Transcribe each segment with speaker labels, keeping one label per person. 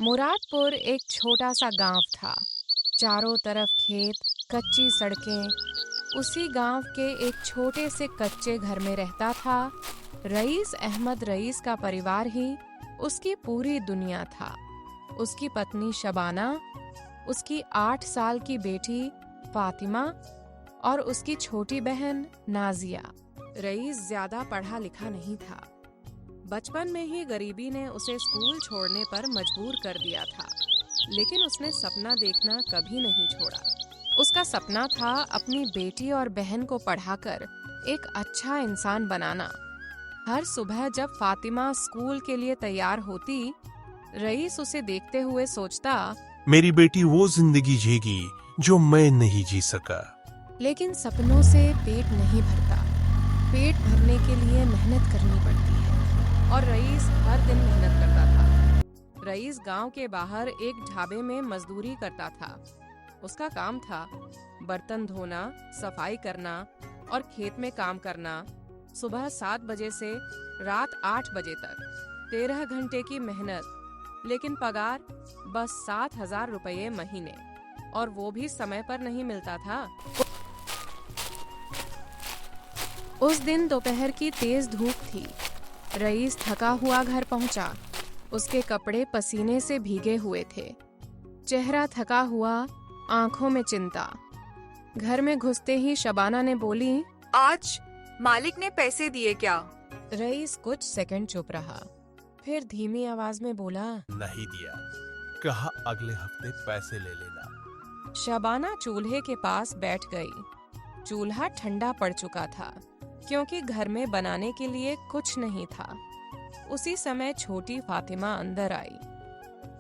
Speaker 1: मुरादपुर एक छोटा सा गांव था। चारों तरफ खेत, कच्ची सड़कें। उसी गांव के एक छोटे से कच्चे घर में रहता था रईस अहमद। रईस का परिवार ही उसकी पूरी दुनिया था। उसकी पत्नी शबाना, उसकी 8 साल की बेटी फातिमा और उसकी छोटी बहन नाजिया। रईस ज्यादा पढ़ा लिखा नहीं था। बचपन में ही गरीबी ने उसे स्कूल छोड़ने पर मजबूर कर दिया था, लेकिन उसने सपना देखना कभी नहीं छोड़ा। उसका सपना था अपनी बेटी और बहन को पढ़ाकर एक अच्छा इंसान बनाना। हर सुबह जब फातिमा स्कूल के लिए तैयार होती, रईस उसे देखते हुए सोचता,
Speaker 2: मेरी बेटी वो जिंदगी जीगी जो मैं नहीं जी सका।
Speaker 1: लेकिन सपनों से पेट नहीं भरता। पेट भरने के लिए मेहनत करनी पड़ती है और रईस हर दिन मेहनत करता था। रईस गांव के बाहर एक ढाबे में मजदूरी करता था। उसका काम था बर्तन धोना, सफाई करना और खेत में काम करना। सुबह 7 बजे से रात 8 बजे तक 13 घंटे की मेहनत, लेकिन पगार बस 7,000 रुपये महीने, और वो भी समय पर नहीं मिलता था। उस दिन दोपहर की तेज धूप थी। रईस थका हुआ घर पहुंचा। उसके कपड़े पसीने से भीगे हुए थे, चेहरा थका हुआ, आंखों में चिंता। घर में घुसते ही शबाना ने बोली,
Speaker 3: आज मालिक ने पैसे दिए क्या?
Speaker 1: रईस कुछ सेकंड चुप रहा, फिर धीमी आवाज में बोला,
Speaker 2: नहीं दिया, कहा अगले हफ्ते पैसे ले लेना।
Speaker 1: शबाना चूल्हे के पास बैठ गई। चूल्हा ठंडा पड़ चुका था क्योंकि घर में बनाने के लिए कुछ नहीं था। उसी समय छोटी फातिमा अंदर आई।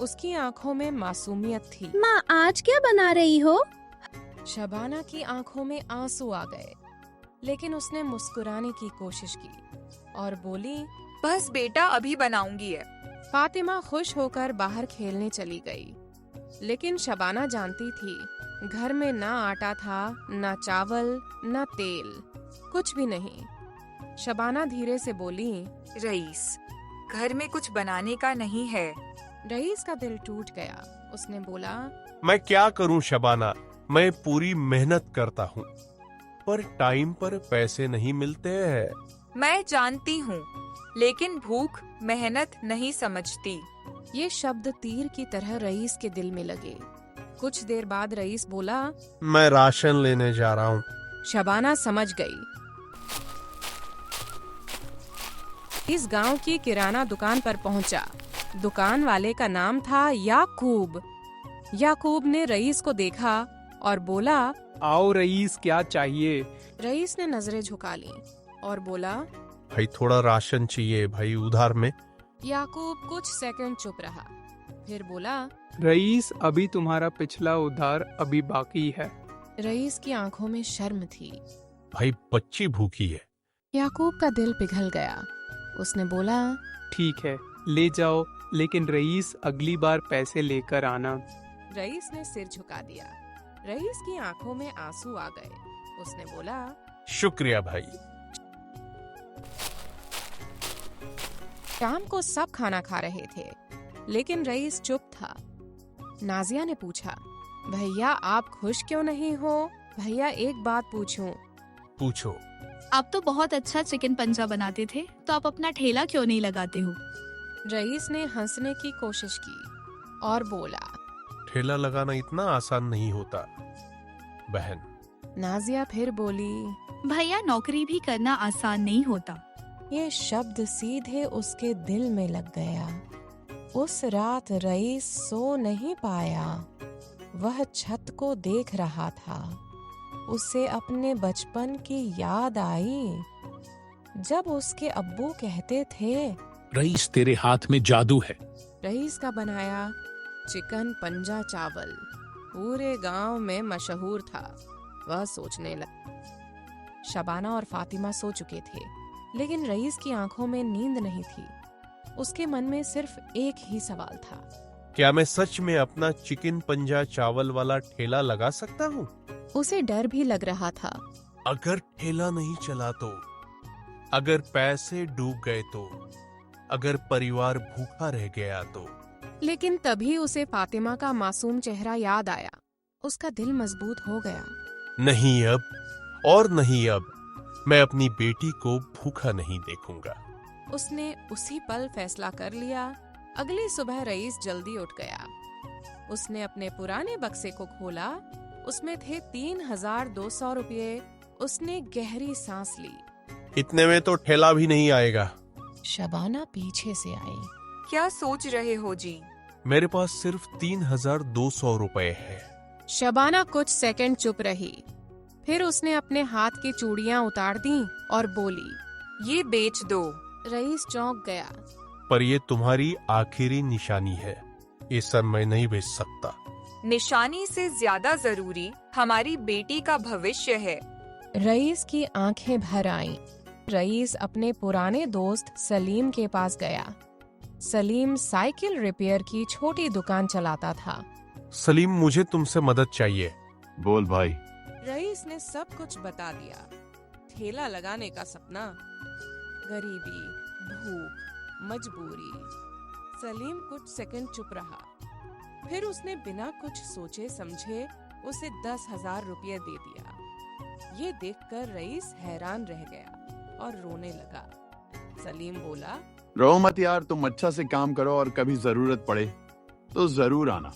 Speaker 1: उसकी आंखों में मासूमियत थी।
Speaker 4: माँ, आज क्या बना रही हो?
Speaker 1: शबाना की आंखों में आंसू आ गए, लेकिन उसने मुस्कुराने की कोशिश की और बोली,
Speaker 3: बस बेटा, अभी बनाऊंगी है।
Speaker 1: फातिमा खुश होकर बाहर खेलने चली गई। लेकिन शबाना जानती थी, घर में ना आटा था, ना चावल, ना तेल, कुछ भी नहीं। शबाना धीरे से बोली,
Speaker 3: रईस, घर में कुछ बनाने का नहीं है।
Speaker 1: रईस का दिल टूट गया। उसने बोला,
Speaker 2: मैं क्या करूं शबाना, मैं पूरी मेहनत करता हूं, पर टाइम पर पैसे नहीं मिलते हैं।
Speaker 3: मैं जानती हूँ, लेकिन भूख मेहनत नहीं समझती।
Speaker 1: ये शब्द तीर की तरह रईस के दिल में लगे। कुछ देर बाद रईस बोला,
Speaker 2: मैं राशन लेने जा रहा हूं।
Speaker 1: शबाना समझ गई। इस गांव की किराना दुकान पर पहुंचा। दुकान वाले का नाम था याकूब। याकूब ने रईस को देखा और बोला,
Speaker 5: आओ रईस, क्या चाहिए?
Speaker 1: रईस ने नजरें झुका ली और बोला,
Speaker 2: भाई थोड़ा राशन चाहिए भाई, उधार में।
Speaker 1: याकूब कुछ सेकंड चुप रहा, फिर बोला,
Speaker 5: रईस, अभी तुम्हारा पिछला उधार अभी बाकी है।
Speaker 1: रईस की आंखों में शर्म थी।
Speaker 2: भाई बच्ची भूखी है।
Speaker 1: याकूब का दिल पिघल गया। उसने बोला,
Speaker 5: ठीक है, ले जाओ, लेकिन रईस, अगली बार पैसे लेकर आना।
Speaker 1: रईस ने सिर झुका दिया। रईस की आंखों में आंसू आ गए। उसने बोला,
Speaker 2: शुक्रिया भाई।
Speaker 1: शाम को सब खाना खा रहे थे, लेकिन रईस चुप था। नाजिया ने पूछा, भैया आप खुश क्यों नहीं हो? भैया एक बात पूछूं?
Speaker 2: पूछो।
Speaker 4: आप तो बहुत अच्छा चिकन पंजा बनाते थे, तो आप अपना ठेला क्यों नहीं लगाते हो?
Speaker 1: रईस ने हंसने की कोशिश की और बोला,
Speaker 2: ठेला लगाना इतना आसान नहीं होता बहन।
Speaker 1: नाजिया फिर बोली,
Speaker 4: भैया, नौकरी भी करना आसान नहीं होता।
Speaker 1: ये शब्द सीधे उसके दिल में लग गया। उस रात रईस सो नहीं पाया। वह छत को देख रहा था। उसे अपने बचपन की याद आई, जब उसके अब्बू कहते थे,
Speaker 6: रईस, तेरे हाथ में जादू है।
Speaker 1: रईस का बनाया चिकन पंजा चावल पूरे गांव में मशहूर था। वह सोचने लगा। शबाना और फातिमा सो चुके थे, लेकिन रईस की आंखों में नींद नहीं थी। उसके मन में सिर्फ एक ही सवाल था,
Speaker 2: क्या मैं सच में अपना चिकन पंजा चावल वाला ठेला लगा सकता हूँ?
Speaker 1: उसे डर भी लग रहा था।
Speaker 2: अगर ठेला नहीं चला तो, अगर पैसे डूब गए तो, अगर परिवार भूखा रह गया तो।
Speaker 1: लेकिन तभी उसे फातिमा का मासूम चेहरा याद आया। उसका दिल मजबूत हो गया।
Speaker 2: नहीं अब और नहीं अब, मैं अपनी बेटी को भूखा नहीं देखूंगा।
Speaker 1: उसने उसी पल फैसला कर लिया। अगली सुबह रईस जल्दी उठ गया। उसने अपने पुराने बक्से को खोला। उसमें थे 3200 रुपये। उसने गहरी सांस ली।
Speaker 2: इतने में तो ठेला भी नहीं आएगा।
Speaker 1: शबाना पीछे से आई।
Speaker 3: क्या सोच रहे हो जी?
Speaker 2: मेरे पास सिर्फ 3200 रुपए है।
Speaker 1: शबाना कुछ सेकंड चुप रही। फिर उसने अपने हाथ की चूड़ियां उतार दी और बोली।
Speaker 3: ये बेच दो।
Speaker 1: रईस चौंक गया।
Speaker 2: पर ये तुम्हारी आखिरी निशानी है, ये सब मैं नहीं बेच सकता।
Speaker 3: निशानी से ज्यादा जरूरी हमारी बेटी का भविष्य है।
Speaker 1: रईस की आंखें भर आईं। रईस अपने पुराने दोस्त सलीम के पास गया। सलीम साइकिल रिपेयर की छोटी दुकान चलाता था।
Speaker 2: सलीम, मुझे तुमसे मदद चाहिए।
Speaker 7: बोल भाई।
Speaker 1: रईस ने सब कुछ बता दिया। ठेला लगाने का सपना, गरीबी, भूख, मजबूरी। सलीम कुछ सेकंड चुप रहा। फिर उसने बिना कुछ सोचे समझे उसे 10,000 रुपये दे दिया। ये देखकर रईस हैरान रह गया और रोने लगा। सलीम बोला,
Speaker 7: रो मत यार, तुम अच्छा से काम करो और कभी जरूरत पड़े तो जरूर आना।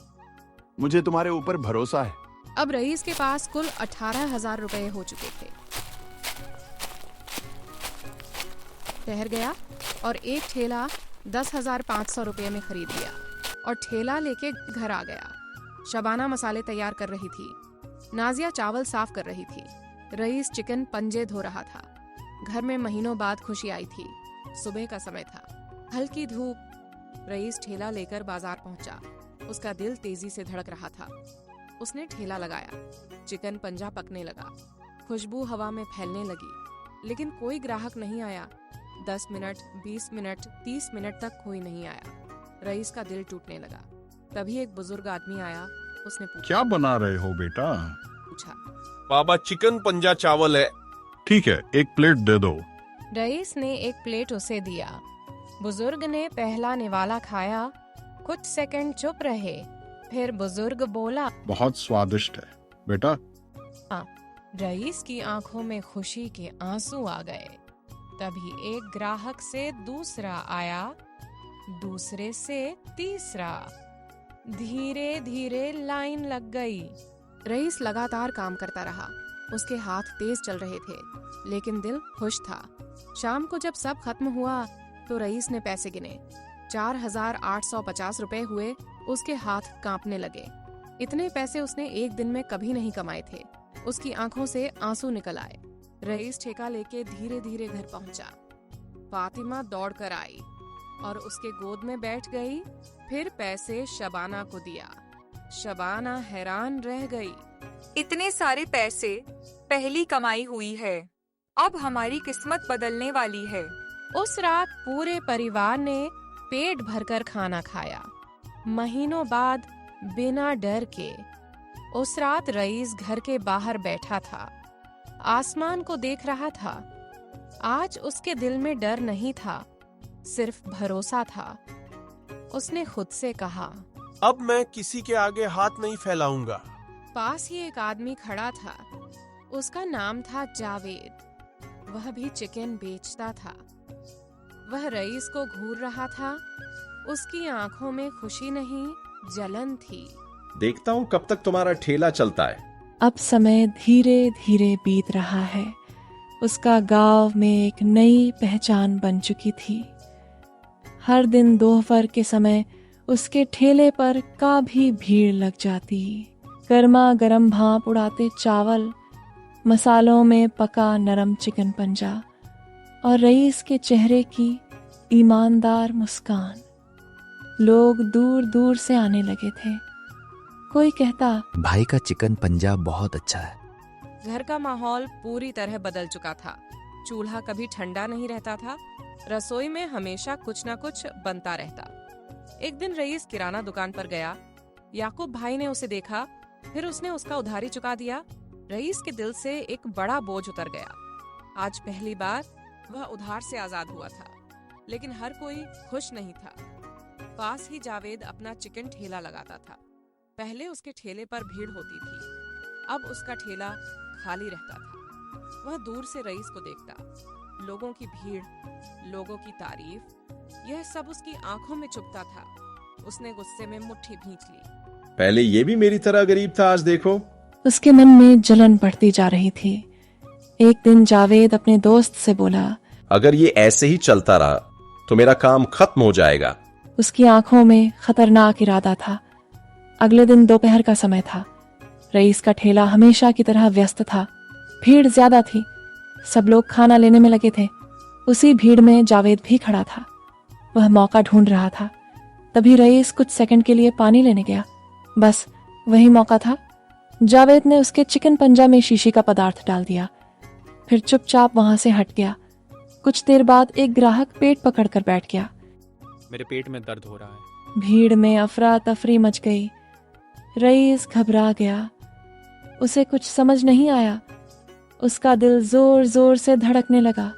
Speaker 7: मुझे तुम्हारे ऊपर भरोसा है।
Speaker 1: अब रईस के पास कुल 18,000 रुपए हो चुके थे। ठहर गया और एक ठेला 10,500 रुपये में खरीद लिया और ठेला लेके घर आ गया। शबाना मसाले तैयार कर रही थी। नाजिया चावल साफ कर रही थी। रईस चिकन पंजे धो रहा था। घर में महीनों बाद खुशी आई थी। सुबह का समय था, हल्की धूप। रईस ठेला लेकर बाजार पहुंचा। उसका दिल तेजी से धड़क रहा था। उसने ठेला लगाया। चिकन पंजा पकने लगा। खुशबू हवा में फैलने लगी, लेकिन कोई ग्राहक नहीं आया। 10 मिनट, 20 मिनट, 30 मिनट तक कोई नहीं आया। रईस का दिल टूटने लगा। तभी एक बुजुर्ग आदमी आया। उसने
Speaker 8: क्या बना रहे हो बेटा?
Speaker 1: पूछा।
Speaker 2: बाबा, चिकन पंजा चावल है।
Speaker 8: ठीक है, एक प्लेट दे दो।
Speaker 1: रईस ने एक प्लेट उसे दिया। बुजुर्ग ने पहला निवाला खाया। कुछ सेकंड चुप रहे। फिर बुजुर्ग बोला,
Speaker 8: बहुत स्वादिष्ट है बेटा।
Speaker 1: रईस की आंखों में खुशी के आंसू आ गए। तभी एक ग्राहक से दूसरा आया, दूसरे से तीसरा। धीरे धीरे लाइन लग गई। रईस लगातार काम करता रहा। उसके हाथ तेज चल रहे थे, लेकिन दिल खुश था। शाम को जब सब खत्म हुआ तो रईस ने पैसे गिने। 4,850 रुपए हुए। उसके हाथ कांपने लगे। इतने पैसे उसने एक दिन में कभी नहीं कमाए थे। उसकी आंखों से आंसू निकल आए। रईस ठेका लेके धीरे धीरे घर पहुंचा। फातिमा दौड़कर आई और उसके गोद में बैठ गई। फिर पैसे शबाना को दिया। शबाना हैरान रह गई।
Speaker 3: इतने सारे पैसे पहली कमाई हुई है। अब हमारी किस्मत बदलने वाली है।
Speaker 1: उस रात पूरे परिवार ने पेट भरकर खाना खाया। महीनों बाद बिना डर के उस रात रईस घर के बाहर बैठा था। आसमान को देख रहा था। आज उसके दिल में डर नहीं था, सिर्फ भरोसा था। उसने खुद से कहा,
Speaker 2: अब मैं किसी के आगे हाथ नहीं फैलाऊंगा।
Speaker 1: पास ही एक आदमी खड़ा था। उसका नाम था जावेद। वह भी चिकन बेचता था। वह रईस को घूर रहा था। उसकी आंखों में खुशी नहीं, जलन थी।
Speaker 9: देखता हूँ कब तक तुम्हारा ठेला चलता है।
Speaker 10: अब समय धीरे धीरे बीत रहा है। उसका गांव में एक नई पहचान बन चुकी थी। हर दिन दोपहर के समय उसके ठेले पर काफी भीड़ लग जाती। गर्मा गर्म भाप उड़ाते चावल, मसालों में पका नरम चिकन पंजा और रईस के चेहरे की ईमानदार मुस्कान। लोग दूर दूर से आने लगे थे। कोई कहता,
Speaker 11: भाई का चिकन पंजा बहुत अच्छा है।
Speaker 1: घर का माहौल पूरी तरह बदल चुका था। चूल्हा कभी ठंडा नहीं रहता था। रसोई में हमेशा कुछ न कुछ बनता रहता। एक दिन रईस किराना दुकान पर गया। याकूब भाई ने उसे देखा। फिर उसने उसका उधारी चुका दिया। रईस के दिल से एक बड़ा बोझ उतर गया। आज पहली बार वह उधार से आजाद हुआ था, लेकिन हर कोई खुश नहीं था। पास ही जावेद अपना चिकन ठेला लगाता था। पहले उसके ठेले पर भीड़ होती थी, अब उसका ठेला खाली रहता था। वह दूर से रईस को देखता, लोगों की भीड़, लोगों की तारीफ, यह सब उसकी आंखों में चुभता था। उसने गुस्से में मुट्ठी भींच ली।
Speaker 9: पहले ये भी मेरी तरह गरीब था, आज देखो।
Speaker 10: उसके मन में जलन बढ़ती जा रही थी। एक दिन जावेद अपने दोस्त से बोला,
Speaker 9: अगर ये ऐसे ही चलता रहा तो मेरा काम खत्म हो जाएगा।
Speaker 10: उसकी आंखों में खतरनाक इरादा था। अगले दिन दोपहर का समय था। रईस का ठेला हमेशा की तरह व्यस्त था। भीड़ ज्यादा थी, सब लोग खाना लेने में लगे थे। उसी भीड़ में जावेद भी खड़ा था। वह मौका ढूंढ रहा था। तभी रईस कुछ सेकंड के लिए पानी लेने गया। बस वही मौका था। जावेद ने उसके चिकन पंजा में शीशी का पदार्थ डाल दिया, फिर चुपचाप वहां से हट गया। कुछ देर बाद एक ग्राहक पेट पकड़कर बैठ गया।
Speaker 5: मेरे पेट में दर्द हो रहा है।
Speaker 10: भीड़ में अफरा तफरी मच गई। रईस घबरा गया। उसे कुछ समझ नहीं आया। उसका दिल जोर जोर से धड़कने लगा।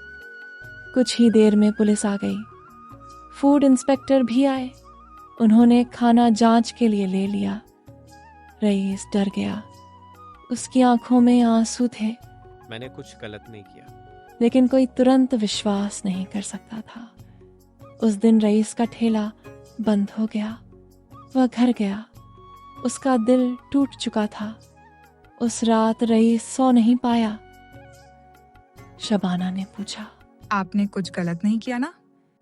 Speaker 10: कुछ ही देर में पुलिस आ गई। फूड इंस्पेक्टर भी आए। उन्होंने खाना जांच के लिए ले लिया। रईस डर गया। उसकी आंखों में आंसू थे,
Speaker 5: मैंने कुछ गलत नहीं किया।
Speaker 10: लेकिन कोई तुरंत विश्वास नहीं कर सकता था। उस दिन रईस का ठेला बंद हो गया। वह घर गया। उसका दिल टूट चुका था। उस रात रईस सो नहीं पाया। शबाना ने पूछा,
Speaker 3: आपने कुछ गलत नहीं किया ना?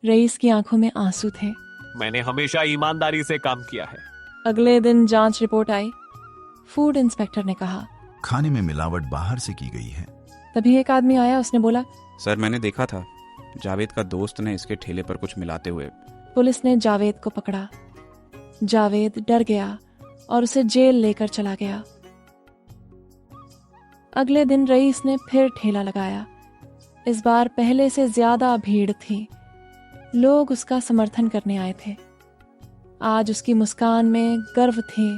Speaker 10: रईस की आंखों में आंसू थे।
Speaker 5: मैंने हमेशा ईमानदारी से काम किया है।
Speaker 10: अगले दिन जांच रिपोर्ट आई। फूड इंस्पेक्टर ने कहा,
Speaker 12: खाने में मिलावट बाहर से की गई है।
Speaker 10: तभी एक आदमी आया। उसने बोला,
Speaker 13: सर मैंने देखा था, जावेद का दोस्त ने इसके ठेले पर कुछ मिलाते हुए।
Speaker 10: पुलिस ने जावेद को पकड़ा। जावेद डर गया और उसे जेल लेकर चला गया। अगले दिन रईस ने फिर ठेला लगाया। इस बार पहले से ज्यादा भीड़ थी। लोग उसका समर्थन करने आए थे। आज उसकी मुस्कान में गर्व थे